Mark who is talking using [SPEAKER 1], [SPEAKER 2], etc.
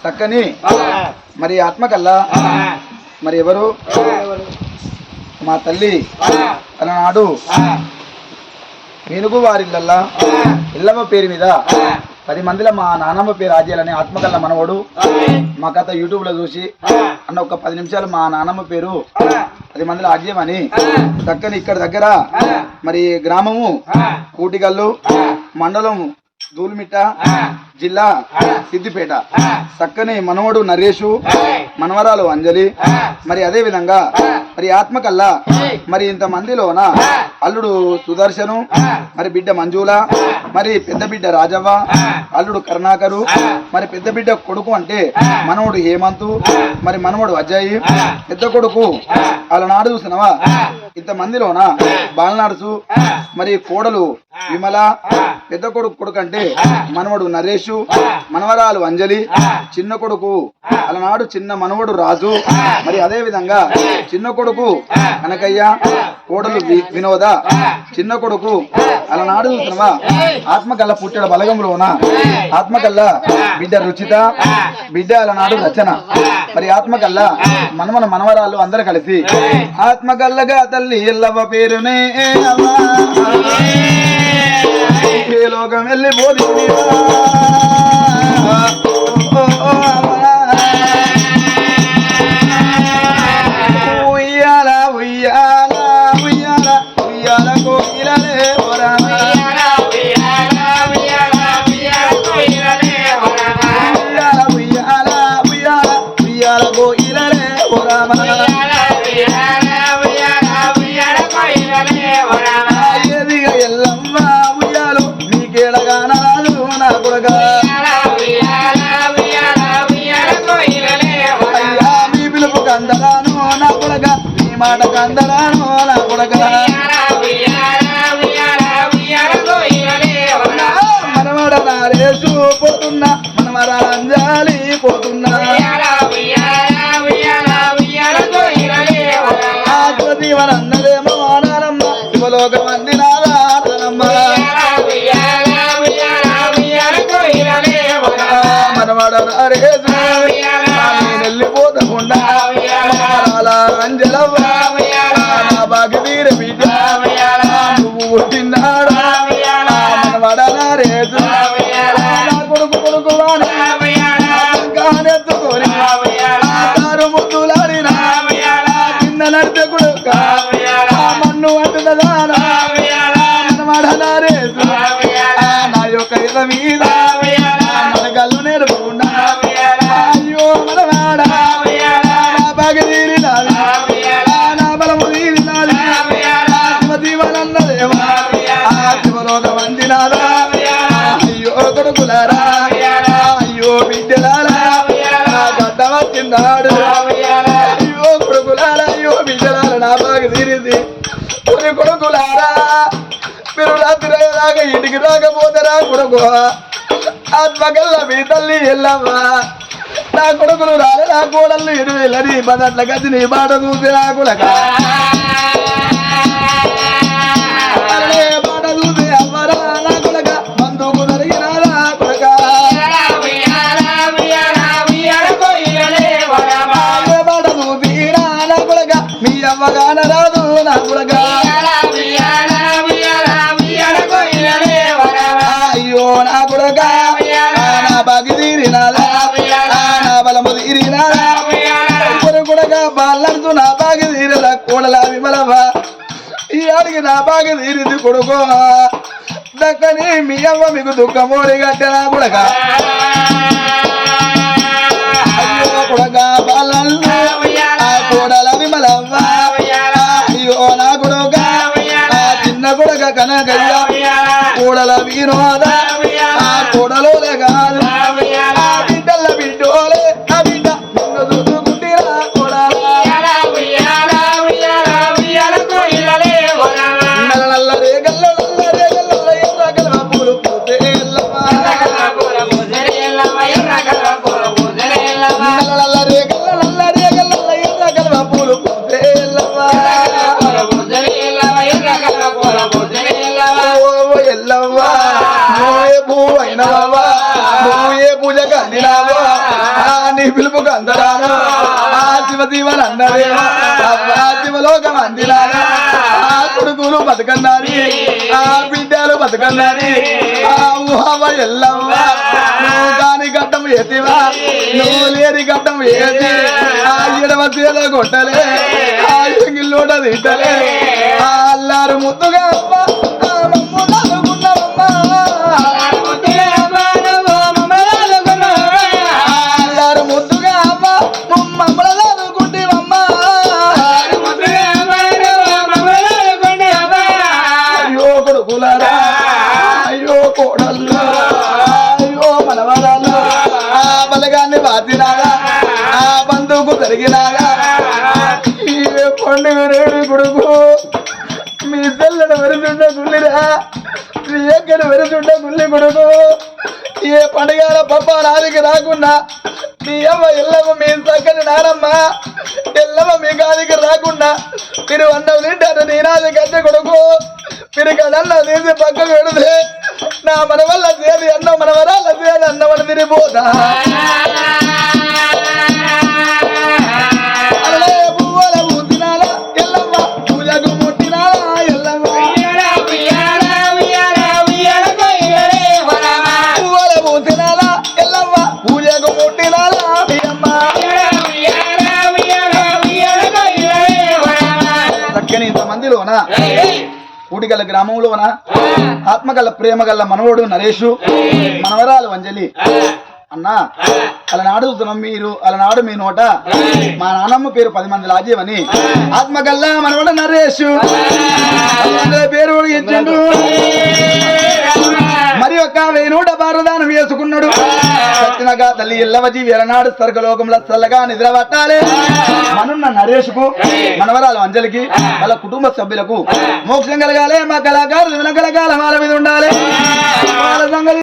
[SPEAKER 1] చక్కని మరి ఆత్మకల్లా మరి ఎవరు మా తల్లి అలనాడు వెనుగు వారిల్లల్లా ఇల్లమ్మ పేరు మీద 10 మందిలో మా నానమ్మ పేరు ఆజేయాలని ఆత్మకల్ల మనవడు మా కథ యూట్యూబ్ లో చూసి అన్న ఒక 10 నిమిషాలు మా నానమ్మ పేరు 10 మందిలో ఆజేయమని చక్కని ఇక్కడ దగ్గర మరి గ్రామము కూటిగల్లు మండలం దూల్మిట్ట జిల్లా సిద్దిపేట చక్కని మనవడు నరేషు మనవరాలు అంజలి మరి అదే విధంగా మరి ఆత్మకల్లా మరి ఇంత మందిలోన అల్లుడు సుదర్శను మరి బిడ్డ మంజుల మరి పెద్ద బిడ్డ రాజవ్వ అల్లుడు కరుణాకరు మరి పెద్ద బిడ్డ కొడుకు అంటే మనవడు హేమంతు మరి మనవడు అజయ్ పెద్ద కొడుకు అలనాడు చూసినవా ఇంత మందిలోన బాలనాడుసు మరి కోడలు విమల పెద్ద కొడుకు అంటే మనవడు నరేషు మనవరాలు అంజలి చిన్న కొడుకు అలనాడు చిన్న మనవడు రాజు మరి అదే విధంగా చిన్న కొడుకు కనకయ్య కోడలు వినోద చిన్న కొడుకు అలనాడు చూసినవా ఆత్మకల్ల పుట్టెడ బలగంలోన ఆత్మకల్ల బిడ్డ రుచిత బిడ్డ అలనాడు రచన మరి ఆత్మకల్ల మనవరాలు అందరు కలిసి ఆత్మకల్లగా తల్లి ఎల్లవ్వ పేరునే లోకం వెళ్ళిపోది ఉయ్యాల ఉయ్యాల ఉయ్యాల ఉయ్యాల కోకిలలే ఉయ్యాల ఉయ్యాల ఉయ్యాల ఉయ్యాల కోకిలలే ఎల్లమ్మ ఉయ్యాలు నీకేడగాన రాజు నా కొడగా అయ్యా మీ పిలుపు కందరాను నా కొడగా నీ మాట కందరాను నా కొడగా మనమడ నారేసు పోతున్నా మనమరాంజాలి పోతున్నా ఆత్మజీవనన్నదేమో నానమ్మ శివలోక మంది నారానమ్మ మనమడ నారేసు వెళ్ళిపోతకుండా అంజలవ్వ నా బాగి తీర బిడ్డ నువ్వు పుట్టినాడు మనమడ నారేసు కొడుకు కొడుకు కానెత్తుకొని ముద్దులాడిన చిన్న నడితే కొడుక మన్ను అంటున్నదానా మనమడ నారేసు నా యొక్క ఇద మీద మన కళ్ళు నేర్పుకున్నా అయ్యో మనవాడ నా బాగి తీరినాది నా బలము తీరినాది శివజీవనన్నదేవా శివలోక వందినాదా అయ్యో కొడుకులారా అయ్యో బిడ్డలారా నా గడ్డ వచ్చిన్నాడు అయ్యో కొడుకులారా అయ్యో బిడ్డలారా నా బాగి తీరింది కొడుకులారా మీరు రాత్రి రాగా ఇంటికి రాకపోతారా కొడుకు ఆత్మకల్ల మీ తల్లి ఎల్లమ్మ నా కొడుకులు రాలే నా కోడళ్ళు 20 పదట్ల గది నీ బాట చూసి నా కొడక బాట చూసి అవ్వరా నా కొడక మందుకు జరిగినారా కొడక బాట చూసిరా నా కొడక మీ అవ్వగాన రాదు నా కొడక అయ్యో నా కొడక నా బాగి తీరినాదా నా బలము తీరినాదా కొడుకుడగా బాలడుతూ నా బాగి తీరలా కోడల విమలవ్వ ఈ అడిగి నా బాగి తీరింది కొడుకో దక్కని మీ అవ్వ మీకు దుఃఖమోడి గట్టెనా కొడక అయ్యో కొడక బాలడు ఆ కోడల విమలవ్వ అయ్యో నా కొడుక ఆ చిన్న కొడక కనకయ్య కోడల వినోద ఆ కోడలోలే కాదు ఆ బిడ్డల బిడ్డోలే ఆ బిడ్డ నిన్ను చూసుకుంటిరా కోడల నల్ల రేగల్ల ఎర్ర కలవ పూలు పూసే ఎల్లమ్మ నల్ల రేగల్ల ఎర్ర కలవ పూలు పూసే ఎల్లమ్మ ఎల్లవ్వ అందరాను శివ శివనందరేమో శివలోకం అందినారా కొడుకులు బతుకన్నాని బిడ్డలు బతుకన్నాని ఊహవ ఎల్లవ్వ నువ్వు కాని గడ్డం ఎత్తివా నువ్వు లేని గడ్డం ఏది ఎడవ తీల కొట్టలే ఎంగిల్లోట తిట్టలే అల్లారు ముద్దుగా అమ్మ అల్లారు ముద్దుగా అమ్మ మమ్మల్ని చదువుకుంటేవమ్మా అయ్యో కొడుకులారా అయ్యో కోడళ్ళు అయ్యో మనవరాలు ఆ బలగాన్ని బాతినాగా ఆ బంధువుకు పెరిగినాగా ఏ పండుగ రేడు కొడుకు మీ తెల్లని వెరుతుండే గుల్లిరా మీ ఎక్కడి వెరుతుండే గుల్లి కొడుకు ఏ పండుగల పప్ప నాదికి రాకుండా మీ అమ్మ ఎల్లమ్మ మీ చక్కని నానమ్మ ఎల్లమ్మ మీ గాదికి రాకుండా మీరు అన్నం తింటారు నేనాది గద్దె కొడుకు మీరు కదన్న తీసి పక్కకు పెడితే నా మన వల్ల చేది అన్నం మన వరాల చేది అన్నమని తిరిగిపోతా అలా పువ్వుల పూసినాల ఎల్లమ్మ పూజకు ముట్టినాల ఎల్లమ్మ పువ్వుల పూసినాల ఎల్లమ్మ పూజకు ముట్టినాల అమ్మ చక్కని ఇంతమందిలోనా ఊటిగల గ్రామంలోన ఆత్మగల్ల ప్రేమగల్ల మనవడు నరేషు మనవరాలు అంజలి అన్నా అలనాడు మీరు అలనాడు మీ నోట మా నానమ్మ పేరు 10 మంది లాజీవని ఆత్మగల్ల మనవడు నరేషు పేరు ఇచ్చాడు మరి ఒక 1000 భారదానం వేసుకున్నాడు సత్యనగా తల్లి ఎల్లవజీ వేలనాడు స్వర్గలోకంలో చల్లగా నిద్ర పట్టాలి మనున్న నరేష్కు మనవరాలు అంజలికి వాళ్ళ కుటుంబ సభ్యులకు మోక్షం కలగాలి మా కళాకారులు కలగాల వాళ్ళ మీద ఉండాలి వాళ్ళ సంగతి